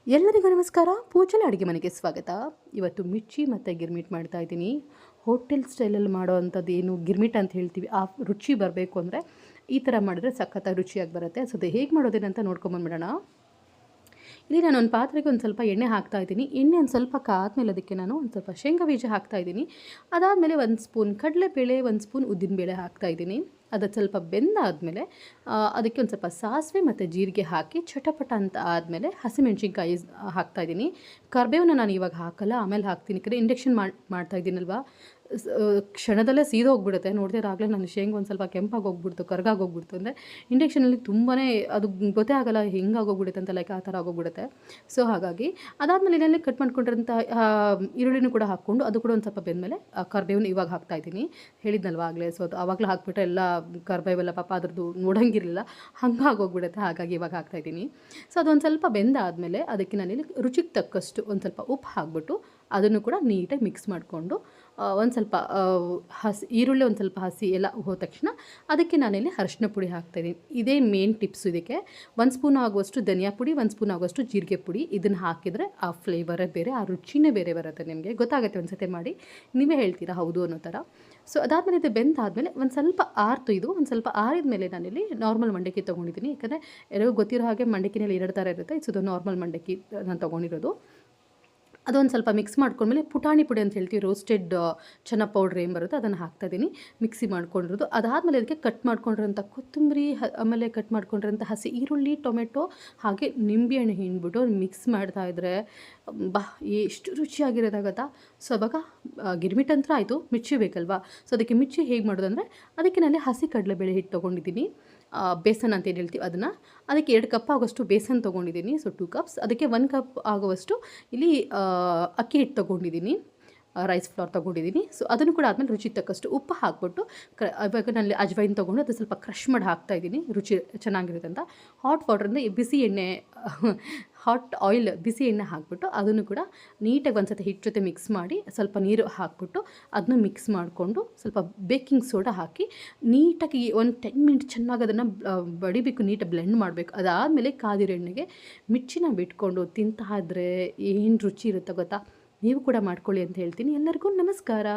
ಎಲ್ಲರಿಗೂ ನಮಸ್ಕಾರ. ಪೂಜಲ ಅಡುಗೆ ಮನೆಗೆ ಸ್ವಾಗತ. ಇವತ್ತು ಮಿರ್ಚಿ ಮತ್ತು ಗಿರ್ಮಿಟ್ ಮಾಡ್ತಾ ಇದ್ದೀನಿ. ಹೋಟೆಲ್ ಸ್ಟೈಲಲ್ಲಿ ಮಾಡೋ ಅಂಥದ್ದು ಏನು ಗಿರ್ಮಿಟ್ ಅಂತ ಹೇಳ್ತೀವಿ, ಆ ರುಚಿ ಬರಬೇಕು ಅಂದರೆ ಈ ಥರ ಮಾಡಿದ್ರೆ ಸಖತ್ತಾಗಿ ರುಚಿಯಾಗಿ ಬರುತ್ತೆ. ಸೊ ಅದು ಹೇಗೆ ಮಾಡೋದೇನಂತ ನೋಡ್ಕೊಂಬಂದ್ಬಿಡೋಣ. ಇಲ್ಲಿ ನಾನು ಒಂದು ಪಾತ್ರೆಗೆ ಒಂದು ಸ್ವಲ್ಪ ಎಣ್ಣೆ ಹಾಕ್ತಾಯಿದ್ದೀನಿ. ಎಣ್ಣೆ ಒಂದು ಸ್ವಲ್ಪ ಕಾದ್ಮೇಲೆ ಅದಕ್ಕೆ ನಾನು ಒಂದು ಸ್ವಲ್ಪ ಶೇಂಗಾ ಬೀಜ ಹಾಕ್ತಾಯಿದ್ದೀನಿ. ಅದಾದಮೇಲೆ 1 ಸ್ಪೂನ್ ಕಡಲೆಬೇಳೆ, 1 ಸ್ಪೂನ್ ಉದ್ದಿನಬೇಳೆ ಹಾಕ್ತಾಯಿದ್ದೀನಿ. ಅದು ಸ್ವಲ್ಪ ಬೆಂದಾದಮೇಲೆ ಅದಕ್ಕೆ ಒಂದು ಸ್ವಲ್ಪ ಸಾಸಿವೆ ಮತ್ತು ಜೀರಿಗೆ ಹಾಕಿ ಚಟಪಟ ಅಂತ ಆದಮೇಲೆ ಹಸಿಮೆಣ್ಸಿನ್ಕಾಯಿ ಹಾಕ್ತಾಯಿದ್ದೀನಿ. ಕರಿಬೇವನ್ನ ನಾನು ಇವಾಗ ಹಾಕಲ್ಲ, ಆಮೇಲೆ ಹಾಕ್ತೀನಿ. ಯಾಕಂದರೆ ಇಂಡಕ್ಷನ್ ಮಾಡ್ತಾಯಿದ್ದೀನಲ್ವ, ಕ್ಷಣದಲ್ಲೇ ಸೀದೋಗ್ಬಿಡುತ್ತೆ. ನೋಡ್ತಿರಾಗಲೇ ನಾನು ಶೇಂಗಾ ಒಂದು ಸ್ವಲ್ಪ ಕೆಂಪಾಗಿ ಹೋಗ್ಬಿಡ್ತು, ಕರ್ಗಾಗೋಗ್ಬಿಡ್ತು. ಅಂದರೆ ಇಂಡಕ್ಷನಲ್ಲಿ ತುಂಬಾ ಅದು ಗೊತ್ತೇ ಆಗೋಲ್ಲ ಹೆಂಗಾಗೋಗ್ಬಿಡುತ್ತೆ ಅಂತ, ಲೈಕ್ ಆ ಥರ ಆಗೋಗ್ಬಿಡುತ್ತೆ. ಸೊ ಹಾಗಾಗಿ ಅದಾದಮೇಲೆ ಇದನ್ನೇ ಕಟ್ ಮಾಡ್ಕೊಂಡಿರೋಂಥ ಈರುಳ್ಳಿನೂ ಕೂಡ ಹಾಕ್ಕೊಂಡು ಅದು ಕೂಡ ಒಂದು ಸ್ವಲ್ಪ ಬೆಂದಮೇಲೆ ಕರಿಬೇವನ್ನ ಇವಾಗ ಹಾಕ್ತಾಯಿದ್ದೀನಿ. ಹೇಳಿದ್ನಲ್ವ ಆಗಲೇ. ಸೊ ಅದು ಆವಾಗಲೇ ಹಾಕ್ಬಿಟ್ರೆ ಎಲ್ಲ ಕರಿಬೇವೆಲ್ಲ ಪಾಪ ಅದ್ರದ್ದು ನೋಡೋಂಗಿರಲಿಲ್ಲ, ಹಂಗಾಗೋಗ್ಬಿಡುತ್ತೆ. ಹಾಗಾಗಿ ಇವಾಗ ಹಾಕ್ತಾಯಿದ್ದೀನಿ. ಸೊ ಅದೊಂದು ಸ್ವಲ್ಪ ಬೆಂದಾದಮೇಲೆ ಅದಕ್ಕೆ ನಾನಿಲ್ಲಿ ರುಚಿಗೆ ತಕ್ಕಷ್ಟು ಒಂದು ಸ್ವಲ್ಪ ಉಪ್ಪು ಹಾಕ್ಬಿಟ್ಟು ಅದನ್ನು ಕೂಡ ನೀಟಾಗಿ ಮಿಕ್ಸ್ ಮಾಡಿಕೊಂಡು ಒಂದು ಸ್ವಲ್ಪ ಈರುಳ್ಳಿ ಒಂದು ಸ್ವಲ್ಪ ಹಸಿ ಎಲ್ಲ ಹೋದ ತಕ್ಷಣ ಅದಕ್ಕೆ ನಾನಿಲ್ಲಿ ಅರಿಶಿನ ಪುಡಿ ಹಾಕ್ತಾಯಿದ್ದೀನಿ. ಇದೇ ಮೇನ್ ಟಿಪ್ಸು ಇದಕ್ಕೆ. 1 ಸ್ಪೂನ್ ಆಗುವಷ್ಟು ಧನಿಯಾ ಪುಡಿ, 1 ಸ್ಪೂನ್ ಆಗುವಷ್ಟು ಜೀರಿಗೆ ಪುಡಿ. ಇದನ್ನು ಹಾಕಿದರೆ ಆ ಫ್ಲೇವರೇ ಬೇರೆ, ಆ ರುಚಿನೇ ಬೇರೆ ಬರುತ್ತೆ. ನಿಮಗೆ ಗೊತ್ತಾಗುತ್ತೆ ಒಂದು ಸತಿ ಮಾಡಿ, ನೀವೇ ಹೇಳ್ತೀರಾ ಹೌದು ಅನ್ನೋ ಥರ. ಸೊ ಅದಾದಮೇಲೆ ಇದು ಬೆಂದಾದಮೇಲೆ ಒಂದು ಸ್ವಲ್ಪ ಆರಿತು. ಇದು ಒಂದು ಸ್ವಲ್ಪ ಆರಿದ ಮೇಲೆ ನಾನಿಲ್ಲಿ ನಾರ್ಮಲ್ ಮಂಡಕ್ಕಿ ತೊಗೊಂಡಿದ್ದೀನಿ. ಯಾಕಂದರೆ ಎಲ್ಲರಿಗೂ ಗೊತ್ತಿರೋ ಹಾಗೆ ಮಂಡಕ್ಕಿನಲ್ಲಿ 2 ಥರ ಇರುತ್ತೆ. ಸೊ ಇದು ನಾರ್ಮಲ್ ಮಂಡಕ್ಕಿ ನಾನು ತೊಗೊಂಡಿರೋದು. ಅದೊಂದು ಸ್ವಲ್ಪ ಮಿಕ್ಸ್ ಮಾಡ್ಕೊಂಡ್ಮೇಲೆ ಪುಟಾಣಿ ಪುಡಿ ಅಂತ ಹೇಳ್ತೀವಿ, ರೋಸ್ಟೆಡ್ ಚೆನ್ನ ಪೌಡ್ರ್ ಏನು ಬರುತ್ತೆ ಅದನ್ನು ಹಾಕ್ತಾಯಿದ್ದೀನಿ, ಮಿಕ್ಸಿ ಮಾಡ್ಕೊಂಡಿರೋದು. ಅದಾದಮೇಲೆ ಅದಕ್ಕೆ ಕಟ್ ಮಾಡ್ಕೊಂಡಿರೋಂಥ ಕೊತ್ತಂಬರಿ, ಆಮೇಲೆ ಕಟ್ ಮಾಡ್ಕೊಂಡಿರೋಂಥ ಹಸಿ ಈರುಳ್ಳಿ, ಟೊಮೆಟೊ ಹಾಗೆ ನಿಂಬೆಹಣ್ಣು ಹಿಂಡ್ಬಿಟ್ಟು ಮಿಕ್ಸ್ ಮಾಡ್ತಾಯಿದ್ರೆ ಎಷ್ಟು ರುಚಿಯಾಗಿರೋದಾಗತ್ತಾ. ಸೊ ಅವಾಗ ಗಿರ್ಮಿಟ್ ಅಂತ ಆಯಿತು, ಮಿರ್ಚಿ ಬೇಕಲ್ವಾ. ಸೊ ಅದಕ್ಕೆ ಮಿರ್ಚಿ ಹೇಗೆ ಮಾಡೋದಂದರೆ, ಅದಕ್ಕೆ ನಾನು ಹಸಿ ಕಡಲೆಬೇಳೆ ಹಿಟ್ಟು ತೊಗೊಂಡಿದ್ದೀನಿ, ಬೇಸನ್ ಅಂತ ಏನು ಹೇಳ್ತೀವಿ ಅದನ್ನು. ಅದಕ್ಕೆ 2 ಕಪ್ ಆಗೋಷ್ಟು ಬೇಸನ್ ತೊಗೊಂಡಿದ್ದೀನಿ. So 2 cups. ಅದಕ್ಕೆ 1 ಕಪ್ ಆಗುವಷ್ಟು ಇಲ್ಲಿ ಅಕ್ಕಿ ಹಿಟ್ಟು ತೊಗೊಂಡಿದ್ದೀನಿ, ರೈಸ್ ಫ್ಲೋರ್ ತೊಗೊಂಡಿದ್ದೀನಿ. ಸೊ ಅದನ್ನು ಕೂಡ ಆದಮೇಲೆ ರುಚಿಗೆ ತಕ್ಕಷ್ಟು ಉಪ್ಪು ಹಾಕ್ಬಿಟ್ಟು ಇವಾಗ ನಾನು ಅಜ್ವೈನ್ ತೊಗೊಂಡು ಅದು ಸ್ವಲ್ಪ ಕ್ರಷ್ ಮಾಡಿ ಹಾಕ್ತಾಯಿದ್ದೀನಿ, ರುಚಿ ಚೆನ್ನಾಗಿರುತ್ತೆ ಅಂತ. ಹಾಟ್ ವಾಟ್ರಿಂದ ಬಿಸಿ ಎಣ್ಣೆ, ಹಾಟ್ ಆಯಿಲ್, ಬಿಸಿ ಎಣ್ಣೆ ಹಾಕ್ಬಿಟ್ಟು ಅದನ್ನು ಕೂಡ ನೀಟಾಗಿ ಒಂದು ಸತಿ ಹಿಟ್ಟು ಜೊತೆ ಮಿಕ್ಸ್ ಮಾಡಿ ಸ್ವಲ್ಪ ನೀರು ಹಾಕ್ಬಿಟ್ಟು ಅದನ್ನ ಮಿಕ್ಸ್ ಮಾಡಿಕೊಂಡು ಸ್ವಲ್ಪ ಬೇಕಿಂಗ್ ಸೋಡಾ ಹಾಕಿ ನೀಟಾಗಿ ಒಂದು 10 ಮಿನಿಟ್ ಚೆನ್ನಾಗಿ ಅದನ್ನು ಬಡಿಬೇಕು, ನೀಟಾಗಿ ಬ್ಲೆಂಡ್ ಮಾಡಬೇಕು. ಅದಾದಮೇಲೆ ಕಾದಿರೋ ಎಣ್ಣೆಗೆ ಮಿರ್ಚಿನ ಬಿಟ್ಕೊಂಡು ತಿಂತಾ ಇದ್ದರೆ ಏನು ರುಚಿ ಇರುತ್ತೆ ಗೊತ್ತಾ. ನೀವು ಕೂಡ ಮಾಡ್ಕೊಳ್ಳಿ ಅಂತ ಹೇಳ್ತೀನಿ. ಎಲ್ಲರಿಗೂ ನಮಸ್ಕಾರ.